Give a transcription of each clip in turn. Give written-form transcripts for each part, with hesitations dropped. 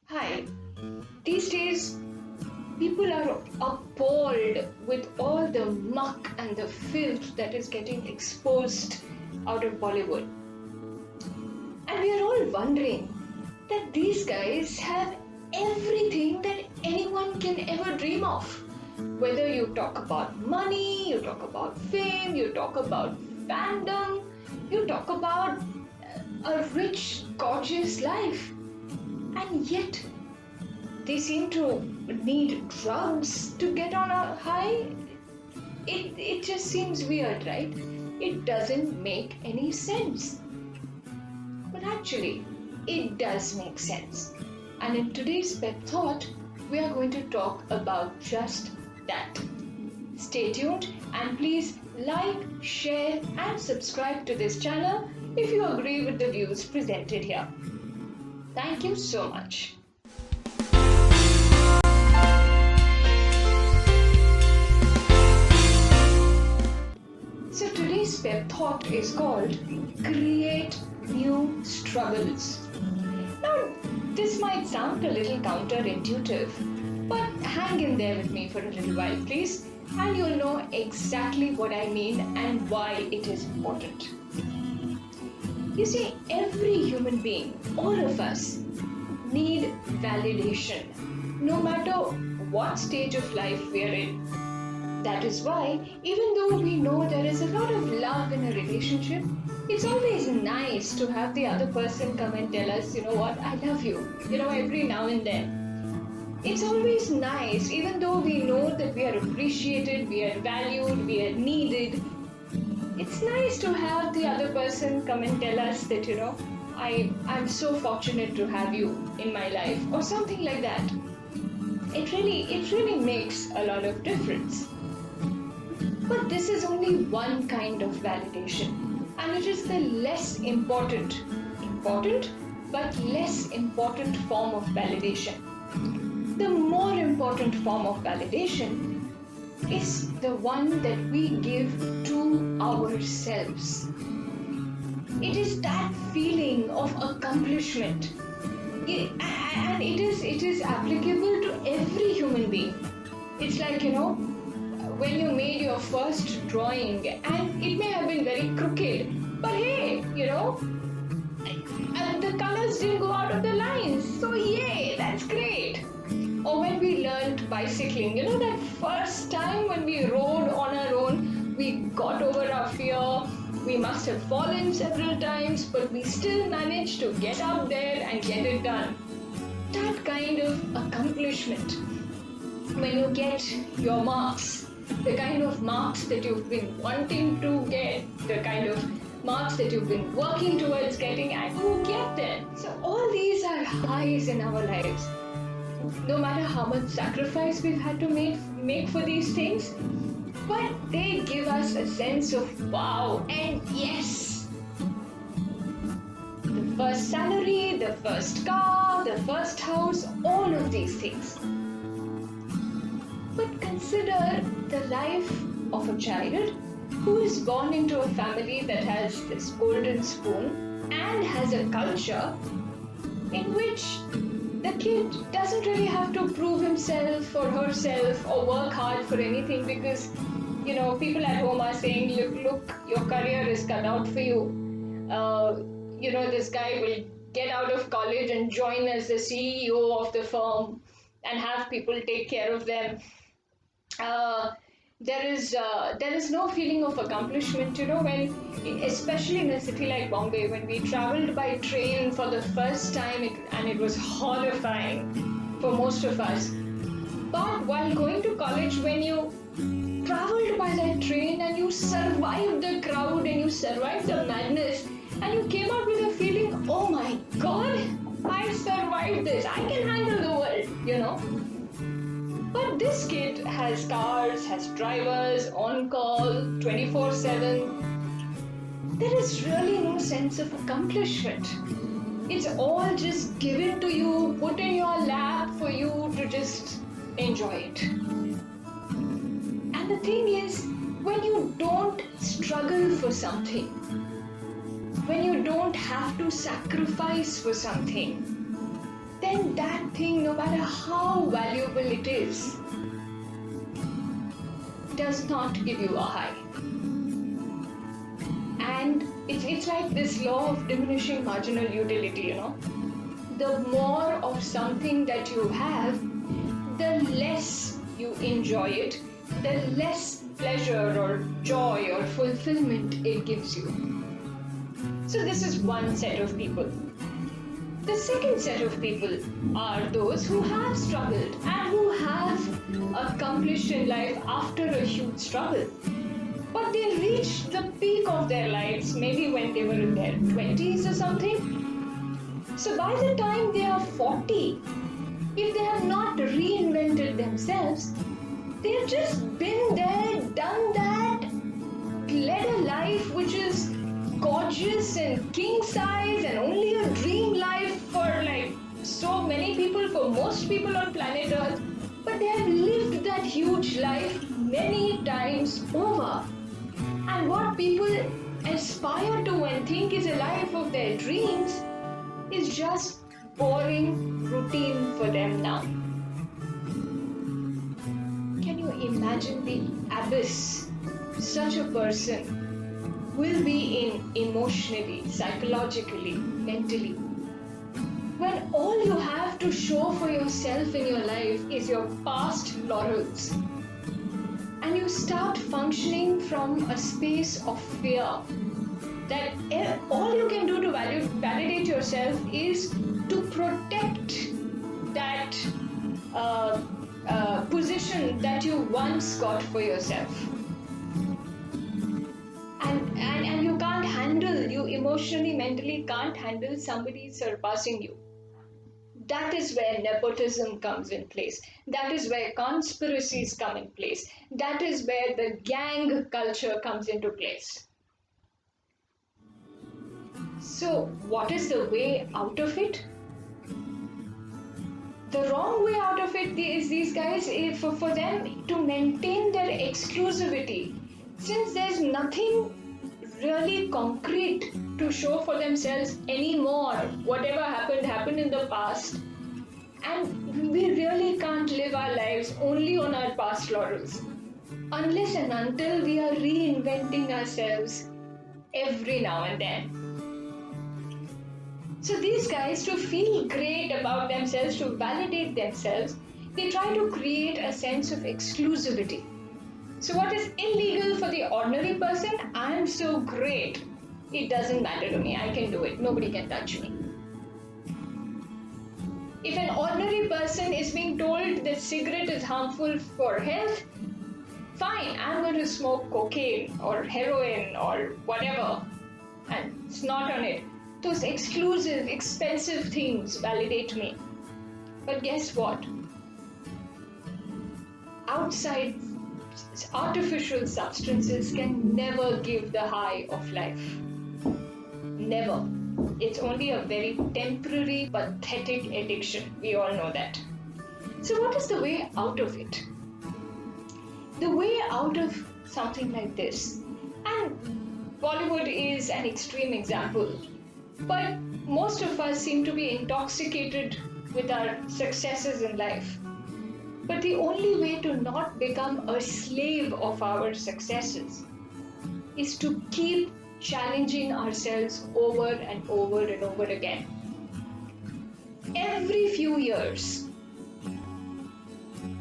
Hi. These days, people are appalled with all the muck and the filth that is getting exposed out of Bollywood. And we are all wondering that these guys have everything that anyone can ever dream of. Whether you talk about money, you talk about fame, you talk about fandom, you talk about a rich, gorgeous life. And yet, they seem to need drugs to get on a high. It just seems weird, right? It doesn't make any sense. But actually, it does make sense. And in today's Pep Thought, we are going to talk about just that. Stay tuned and please like, share and subscribe to this channel if you agree with the views presented here. Thank you so much. So today's Pep Thought is called Create New Struggles. Now, this might sound a little counterintuitive, but hang in there with me for a little while, please, and you'll know exactly what I mean and why it is important. You see, every human being, all of us, need validation, no matter what stage of life we are in. That is why, even though we know there is a lot of love in a relationship, it's always nice to have the other person come and tell us, you know what, I love you, every now and then. It's always nice, even though we know that we are appreciated, we are valued, we are needed. It's nice to have the other person come and tell us that, I'm so fortunate to have you in my life, or something like that. It really makes a lot of difference. But this is only one kind of validation, and it is the less important but less important form of validation. The more important form of validation is the one that we give to ourselves. It is that feeling of accomplishment, and it is applicable to every human being. It's like, when you made your first drawing, and it may have been very crooked, but hey, and the colors didn't go out of the lines, so yay, that's great. Or when we learned bicycling, that first time when we rode on our own, we got over our fear. We must have fallen several times, but we still managed to get out there and get it done. That kind of accomplishment, when you get your marks, the kind of marks that you've been wanting to get, the kind of marks that you've been working towards getting, and you get there. So all these are highs in our lives. No matter how much sacrifice we've had to make for these things, but they give us a sense of wow and yes. The first salary, the first car, the first house, all of these things. But consider the life of a child who is born into a family that has this golden spoon and has a culture in which the kid doesn't really have to prove himself or herself or work hard for anything, because people at home are saying, look, your career is cut out for you. This guy will get out of college and join as the CEO of the firm and have people take care of them. There is no feeling of accomplishment, when, especially in a city like Bombay, when we traveled by train for the first time, and it was horrifying for most of us. But while going to college, when you traveled by that train and you survived the crowd and you survived the madness, and you came out with a feeling, oh my God, I survived this, I can handle the world, But this kid has cars, has drivers, on call, 24/7. There is really no sense of accomplishment. It's all just given to you, put in your lap for you to just enjoy it. And the thing is, when you don't struggle for something, when you don't have to sacrifice for something, then then that thing, no matter how valuable it is, does not give you a high. And it's like this law of diminishing marginal utility, you know. The more of something that you have, the less you enjoy it, the less pleasure or joy or fulfillment it gives you. So this is one set of people. The second set of people are those who have struggled and who have accomplished in life after a huge struggle. But they reached the peak of their lives maybe when they were in their 20s or something. So by the time they are 40, if they have not reinvented themselves, they have just been there, done that, led a life which is gorgeous and king size and only a dream life for like so many people, for most people on planet Earth. But they have lived that huge life many times over. And what people aspire to and think is a life of their dreams is just boring routine for them now. Can you imagine the abyss such a person will be in emotionally, psychologically, mentally, when all you have to show for yourself in your life is your past laurels, and you start functioning from a space of fear that all you can do to validate yourself is to protect that position that you once got for yourself. And you can't handle, you emotionally, mentally can't handle somebody surpassing you. That is where nepotism comes in place. That is where conspiracies come in place. That is where the gang culture comes into place. So, what is the way out of it? The wrong way out of it is these guys, for them to maintain their exclusivity, since there's nothing really concrete to show for themselves anymore. Whatever happened in the past, and we really can't live our lives only on our past laurels unless and until we are reinventing ourselves every now and then. So these guys, to feel great about themselves, to validate themselves, they try to create a sense of exclusivity. So what is illegal for the ordinary person, I'm so great, it doesn't matter to me, I can do it, nobody can touch me. If an ordinary person is being told that cigarette is harmful for health, fine, I'm going to smoke cocaine or heroin or whatever, and it's not on it. Those exclusive, expensive things validate me. But guess what? Outside, artificial substances can never give the high of life. Never. It's only a very temporary, pathetic addiction. We all know that. So what is the way out of it? The way out of something like this, and Bollywood is an extreme example, but most of us seem to be intoxicated with our successes in life. But the only way to not become a slave of our successes is to keep challenging ourselves over and over and over again. Every few years,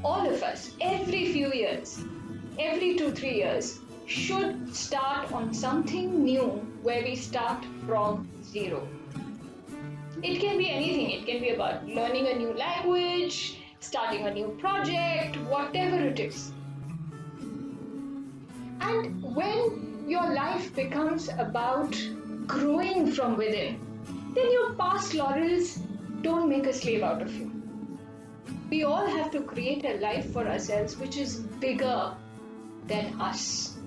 all of us, every few years, every 2-3 years, should start on something new where we start from zero. It can be anything. It can be about learning a new language, starting a new project, whatever it is. And when your life becomes about growing from within, then your past laurels don't make a slave out of you. We all have to create a life for ourselves which is bigger than us,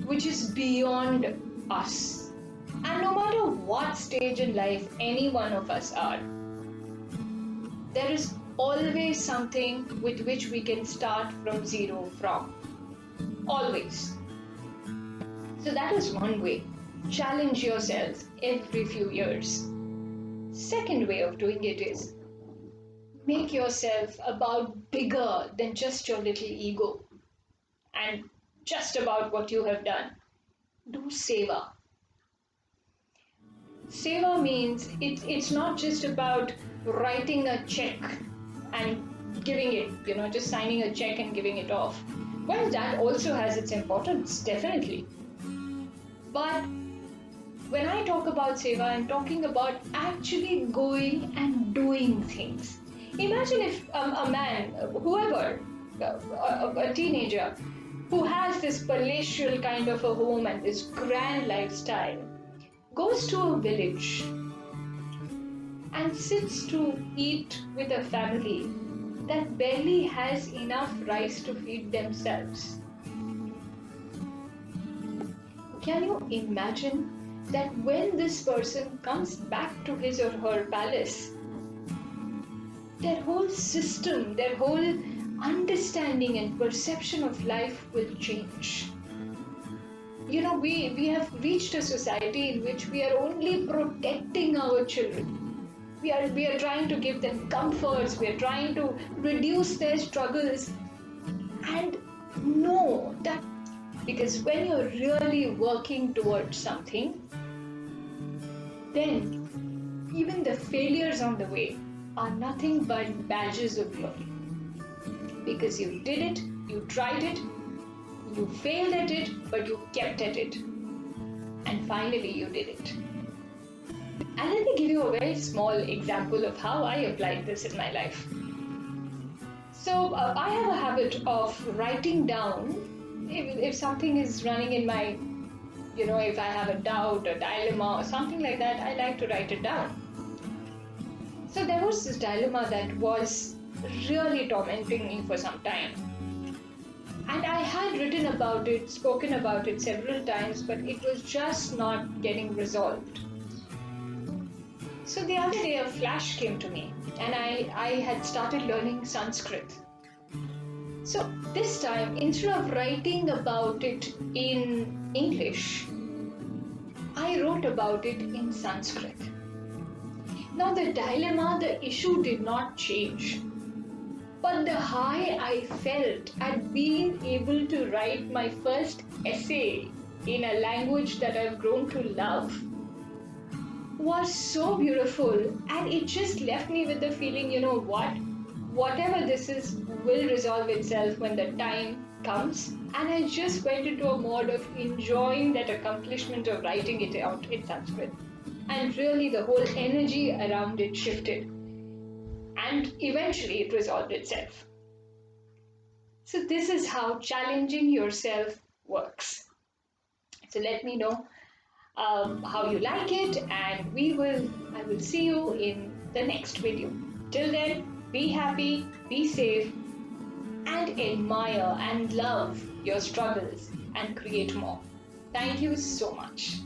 which is beyond us. And no matter what stage in life any one of us are, there is always something with which we can start from zero from. Always. So that is one way. Challenge yourselves every few years. Second way of doing it is Make yourself about bigger than just your little ego and just about what you have done. Do seva. Seva means it's not just about writing a check and giving it, just signing a check and giving it off. Well, that also has its importance, definitely. But when I talk about seva, I'm talking about actually going and doing things. Imagine if a man, whoever, a teenager, who has this palatial kind of a home and this grand lifestyle, goes to a village and sits to eat with a family that barely has enough rice to feed themselves. Can you imagine that when this person comes back to his or her palace, their whole system, their whole understanding and perception of life will change? We have reached a society in which we are only protecting our children. We are trying to give them comforts, we are trying to reduce their struggles, and know that because when you're really working towards something, then even the failures on the way are nothing but badges of glory. Because you did it, you tried it, you failed at it, but you kept at it. And finally you did it. And let me give you a very small example of how I applied this in my life. So I have a habit of writing down if something is running in my, if I have a doubt, a dilemma or something like that, I like to write it down. So there was this dilemma that was really tormenting me for some time. And I had written about it, spoken about it several times, but it was just not getting resolved. So the other day a flash came to me and I had started learning Sanskrit. So this time, instead of writing about it in English, I wrote about it in Sanskrit. Now the dilemma, the issue did not change. But the high I felt at being able to write my first essay in a language that I've grown to love was so beautiful, and it just left me with the feeling, whatever this is will resolve itself when the time comes. And I just went into a mode of enjoying that accomplishment of writing it out in Sanskrit. And really the whole energy around it shifted. And eventually it resolved itself. So this is how challenging yourself works. So let me know how you like it, and I will see you in the next video. Till then, be happy, be safe, and admire and love your struggles and create more. Thank you so much.